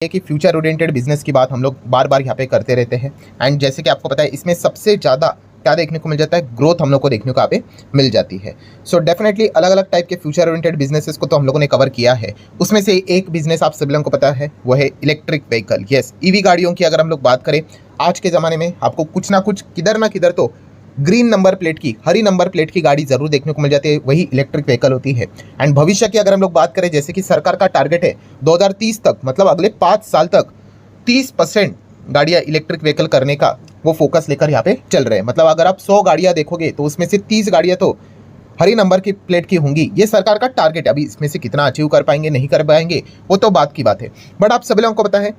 है कि future oriented business की बात हम लोग बार बार यहाँ पे करते रहते हैं। एंड जैसे कि आपको पता है इसमें सबसे ज़्यादा क्या देखने को मिल जाता है, ग्रोथ हम लोग को देखने को यहाँ पे मिल जाती है। सो डेफिनेटली अलग अलग टाइप के फ्यूचर ओरिएंटेड बिजनेसेस को तो हम लोगों ने कवर किया है। उसमें से एक बिजनेस आप सभी लोगों को पता है वो है इलेक्ट्रिक व्हीकल। यस, ईवी गाड़ियों की अगर हम लोग बात करें आज के ज़माने में आपको कुछ ना कुछ किधर ना किधर तो ग्रीन नंबर प्लेट की, हरी नंबर प्लेट की गाड़ी जरूर देखने को मिल जाती है, वही इलेक्ट्रिक व्हीकल होती है। एंड भविष्य की अगर हम लोग बात करें, जैसे कि सरकार का टारगेट है 2030 तक, मतलब अगले 5 साल तक 30% गाड़ियां इलेक्ट्रिक व्हीकल करने का वो फोकस लेकर यहाँ पे चल रहे हैं। मतलब अगर आप 100 गाड़ियां देखोगे तो उसमें से 30 गाड़ियां तो हरी नंबर की प्लेट की होंगी। ये सरकार का टारगेट है। अभी इसमें से कितना अचीव कर पाएंगे नहीं कर पाएंगे वो तो बात की बात है, बट आप सभी लोगों को पता है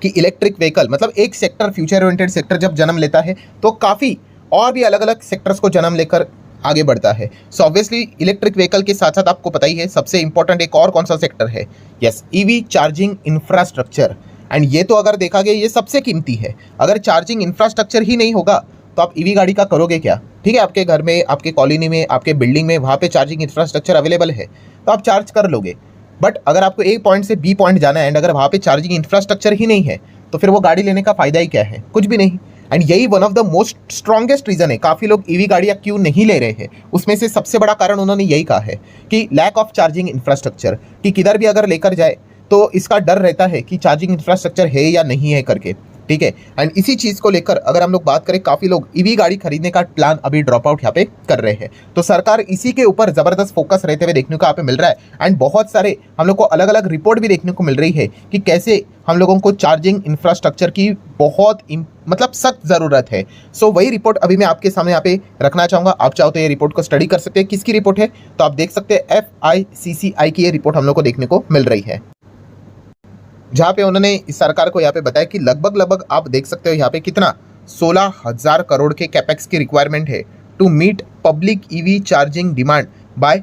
कि इलेक्ट्रिक व्हीकल मतलब एक सेक्टर, फ्यूचर ओरिएंटेड सेक्टर जब जन्म लेता है तो काफ़ी और भी अलग अलग सेक्टर्स को जन्म लेकर आगे बढ़ता है। सो ऑब्वियसली इलेक्ट्रिक व्हीकल के साथ साथ आपको पता ही है सबसे इंपॉर्टेंट एक और कौन सा सेक्टर है, yes, EV charging infrastructure. And ये तो अगर देखा गया ये सबसे कीमती है। अगर चार्जिंग इंफ्रास्ट्रक्चर ही नहीं होगा तो आप ईवी गाड़ी का करोगे क्या? ठीक है, आपके घर में, आपके कॉलोनी में, आपके बिल्डिंग में वहाँ पे चार्जिंग इंफ्रास्ट्रक्चर अवेलेबल है तो आप चार्ज कर लोगे, बट अगर आपको ए पॉइंट से बी पॉइंट जाना है एंड अगर वहाँ पे चार्जिंग इंफ्रास्ट्रक्चर ही नहीं है तो फिर वो गाड़ी लेने का फायदा ही क्या है? कुछ भी नहीं। एंड यही one of the most strongest reason है काफ़ी लोग ईवी गाड़ियाँ क्यों नहीं ले रहे हैं। उसमें से सबसे बड़ा कारण उन्होंने यही कहा है कि लैक ऑफ चार्जिंग इंफ्रास्ट्रक्चर, कि किधर भी अगर लेकर जाए तो इसका डर रहता है कि चार्जिंग इंफ्रास्ट्रक्चर है या नहीं है करके। ठीक है, एंड इसी चीज़ को लेकर अगर हम लोग बात करें काफ़ी लोग ईवी गाड़ी खरीदने का प्लान अभी ड्रॉप आउट यहाँ पे कर रहे हैं। तो सरकार इसी के ऊपर ज़बरदस्त फोकस रहते हुए देखने को यहाँ पे मिल रहा है। एंड बहुत सारे हम लोग को अलग अलग रिपोर्ट भी देखने को मिल रही है कि कैसे हम लोगों को चार्जिंग इंफ्रास्ट्रक्चर की बहुत मतलब सख्त ज़रूरत है। सो वही रिपोर्ट अभी मैं आपके सामने यहाँ पे रखना चाहूँगा। आप चाहो तो ये रिपोर्ट को स्टडी कर सकते हैं। किसकी रिपोर्ट है तो आप देख सकते हैं, FICCI की ये रिपोर्ट हम लोग को देखने को मिल रही है, जहाँ पे उन्होंने इस सरकार को यहाँ पे बताया कि लगभग आप देख सकते हो यहाँ पे कितना 16,000 करोड़ के कैपेक्स की रिक्वायरमेंट है to meet public EV charging demand by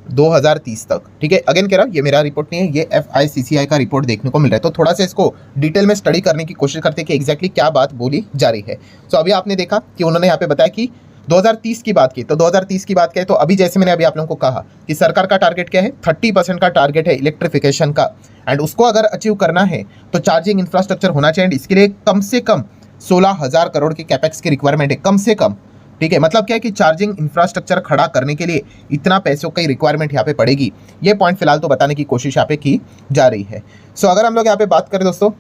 2030 तक। ठीक है, अगेन कह रहा हूँ ये मेरा रिपोर्ट नहीं है, ये FICCI का रिपोर्ट देखने को मिल रहा है। तो थोड़ा सा इसको डिटेल में स्टडी करने की कोशिश करते हैं कि एग्जैक्टली क्या बात बोली जा रही है। सो अभी आपने देखा कि उन्होंने यहाँ पे बताया कि 2030 की बात की, तो 2030 की बात क्या है, तो अभी जैसे मैंने अभी आप लोगों को कहा कि सरकार का टारगेट क्या है, 30% का टारगेट है इलेक्ट्रिफिकेशन का। एंड उसको अगर अचीव करना है तो चार्जिंग इंफ्रास्ट्रक्चर होना चाहिए। एंड इसके लिए कम से कम 16,000 करोड़ की कैपेक्स की रिक्वायरमेंट है, कम से कम। ठीक है, मतलब क्या है कि चार्जिंग इंफ्रास्ट्रक्चर खड़ा करने के लिए इतना पैसों की रिक्वायरमेंट यहाँ पे पड़ेगी। ये पॉइंट फिलहाल तो बताने की कोशिश यहाँ पे की जा रही है। सो अगर हम लोग यहाँ पे बात करें दोस्तों,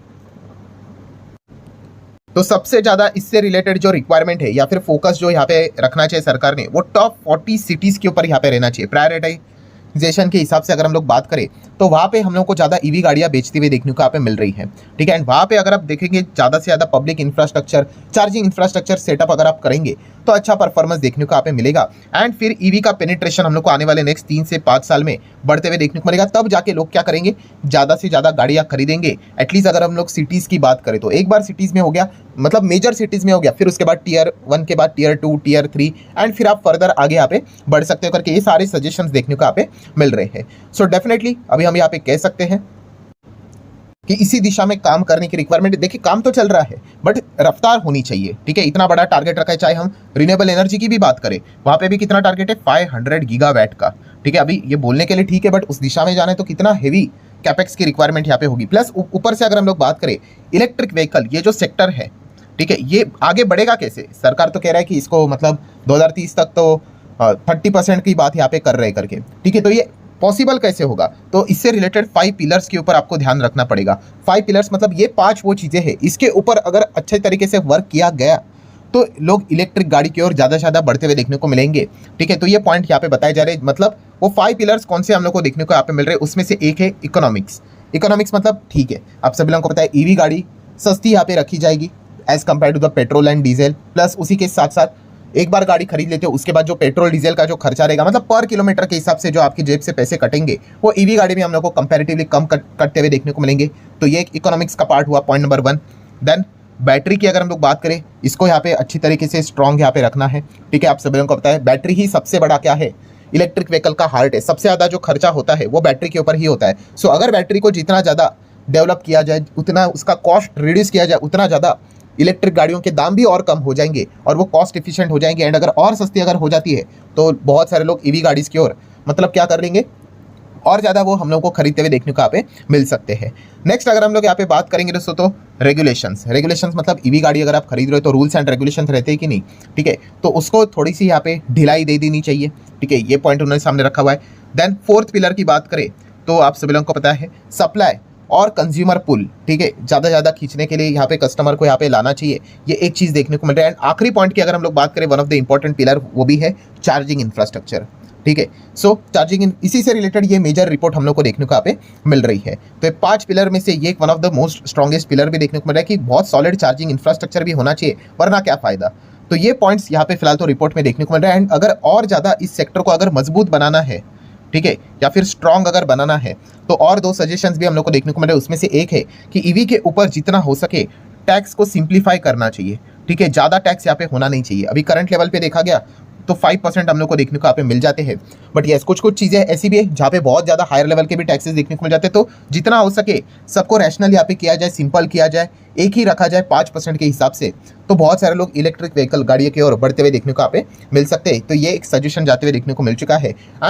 तो सबसे ज़्यादा इससे रिलेटेड जो रिक्वायरमेंट है या फिर फोकस जो यहाँ पे रखना चाहिए सरकार ने, वो टॉप 40 सिटीज़ के ऊपर यहाँ पे रहना चाहिए। प्रायोरिटाइजेशन के हिसाब से अगर हम लोग बात करें तो वहाँ पे हम लोग को ज़्यादा ईवी गाड़ियाँ बेचती हुई देखने को यहाँ पे मिल रही है। ठीक है, एंड वहाँ पे अगर आप देखेंगे ज़्यादा से ज़्यादा public infrastructure, charging infrastructure setup अगर आप करेंगे तो अच्छा परफॉर्मेंस देखने को यहाँ पे मिलेगा। एंड फिर ईवी का पेनिट्रेशन हम लोग को आने वाले नेक्स्ट 3 से 5 साल में बढ़ते हुए देखने को मिलेगा। तब जाके लोग क्या करेंगे, ज़्यादा से ज़्यादा गाड़ियाँ खरीदेंगे। एटलीस्ट अगर हम लोग सिटीज़ की बात करें तो एक बार सिटीज़ में हो गया, मतलब मेजर सिटीज़ में हो गया, फिर उसके बाद Tier 1 के बाद Tier 2, Tier 3 एंड फिर आप फर्दर आगे यहाँ पे बढ़ सकते हो करके ये सारे सजेशंस देखने को यहाँ पे मिल रहे हैं। सो डेफिनेटली अभी हम यहाँ पे कह सकते हैं कि इसी दिशा में काम करने की रिक्वायरमेंट। देखिए काम तो चल रहा है बट रफ्तार होनी चाहिए। ठीक है, इतना बड़ा टारगेट रखा है। चाहे हम रिन्यूएबल एनर्जी की भी बात करें, वहाँ पे भी कितना टारगेट है, 500 गीगावाट का। ठीक है, अभी ये बोलने के लिए ठीक है, बट उस दिशा में जाना है तो कितना हेवी कैपेक्स की रिक्वायरमेंट यहाँ पे होगी। प्लस ऊपर से अगर हम लोग बात करें इलेक्ट्रिक व्हीकल, ये जो सेक्टर है, ठीक है, ये आगे बढ़ेगा कैसे? सरकार तो कह रहा है कि इसको मतलब 2030 तक तो 30% की बात यहाँ पे कर रहे करके। ठीक है, तो ये पॉसिबल कैसे होगा? तो इससे रिलेटेड 5 पिलर्स के ऊपर आपको ध्यान रखना पड़ेगा। 5 पिलर्स मतलब ये 5 वो चीज़ें हैं, इसके ऊपर अगर अच्छे तरीके से वर्क किया गया तो लोग इलेक्ट्रिक गाड़ी की ओर ज़्यादा से ज़्यादा बढ़ते हुए देखने को मिलेंगे। ठीक है, तो ये पॉइंट यहाँ पे बताए जा रहे हैं। मतलब वो 5 पिलर्स कौन से हम लोग को देखने को यहाँ पे मिल रहे हैं, उसमें से एक है इकोनॉमिक्स। इकोनॉमिक्स मतलब ठीक है, आप सभी लोगों को पता है ईवी गाड़ी सस्ती यहाँ पे रखी जाएगी as compare to the petrol and diesel. Plus उसी के साथ साथ एक बार गाड़ी खरीद लेते हो उसके बाद जो पेट्रोल डीजल का जो खर्चा रहेगा, मतलब पर किलोमीटर के हिसाब से जो आपकी जेब से पैसे कटेंगे, वो ईवी गाड़ी में हम लोग को कंपैरेटिवली कम कटते हुए देखने को मिलेंगे। तो ये एक इकोनॉमिक्स का पार्ट हुआ, पॉइंट नंबर 1। देन बैटरी की अगर हम लोग बात करें, इसको यहाँ पे अच्छी तरीके से स्ट्रॉन्ग यहाँ पे रखना है। ठीक है, आप सभी लोगों को पता है बैटरी ही सबसे बड़ा क्या है, इलेक्ट्रिक व्हीकल का हार्ट है। सबसे ज़्यादा जो खर्चा होता है वो बैटरी के ऊपर ही होता है। सो अगर बैटरी को जितना ज़्यादा डेवलप किया जाए, उतना उसका कॉस्ट रिड्यूस किया जाए, उतना ज़्यादा इलेक्ट्रिक गाड़ियों के दाम भी और कम हो जाएंगे और वो कॉस्ट एफिशिएंट हो जाएंगे। एंड अगर और सस्ती अगर हो जाती है तो बहुत सारे लोग ईवी गाड़ीज़ की ओर मतलब क्या कर लेंगे, और ज़्यादा वो हम लोग को खरीदते हुए देखने को यहाँ पे मिल सकते हैं। नेक्स्ट अगर हम लोग यहाँ पे बात करेंगे दोस्तों तो रेगुलेशंस मतलब ईवी गाड़ी अगर आप खरीद रहे हो तो रूल्स एंड रेगुलेशंस रहते हैं कि नहीं, ठीक है, तो उसको थोड़ी सी यहाँ पे ढिलाई दे देनी चाहिए, ठीक है, ये पॉइंट उन्होंने सामने रखा हुआ है। देन फोर्थ पिलर की बात करें तो आप सभी लोगों को पता है सप्लाई और कंज्यूमर पुल, ठीक है, ज़्यादा खींचने के लिए यहाँ पे कस्टमर को यहाँ पे लाना चाहिए, ये एक चीज़ देखने को मिल रहा है। एंड आखिरी पॉइंट की अगर हम लोग बात करें one of the important pillar वो भी है चार्जिंग इंफ्रास्ट्रक्चर, ठीक है। सो चार्जिंग इसी से रिलेटेड ये मेजर रिपोर्ट हम लोग को देखने को यहाँ पे मिल रही है। तो 5 पिलर में से ये one of the most strongest pillar भी देखने को मिल रहा है कि बहुत सॉलिड चार्जिंग इंफ्रास्ट्रक्चर भी होना चाहिए, वरना क्या फायदा। तो ये पॉइंट्स यहाँ पे फिलहाल तो रिपोर्ट में देखने को मिल रहा है। एंड अगर और ज़्यादा इस सेक्टर को अगर मजबूत बनाना है, ठीक है, या फिर स्ट्रॉन्ग अगर बनाना है तो और 2 सजेशंस भी हम लोग को देखने को मिल रहे हैं। उसमें से एक है कि ईवी के ऊपर जितना हो सके टैक्स को सिंप्लीफाई करना चाहिए, ठीक है, ज़्यादा टैक्स यहाँ पे होना नहीं चाहिए। अभी करंट लेवल पे देखा गया तो 5% हम लोग को देखने को यहाँ पे मिल जाते हैं, बट यस कुछ चीज़ें ऐसी भी है जहाँ पे बहुत ज़्यादा हायर लेवल के भी टैक्सेस देखने को मिल जाते हैं। तो जितना हो सके सबको रैशनल यहाँ पे किया जाए, सिंपल किया जाए, एक ही रखा जाए 5% के हिसाब से, तो बहुत सारे लोग इलेक्ट्रिक व्हीकल गाड़ियों की ओर बढ़ते हुए देखने को यहाँ पे मिल सकते हैं। तो ये एक सजेशन जाते हुए देखने को मिल चुका है।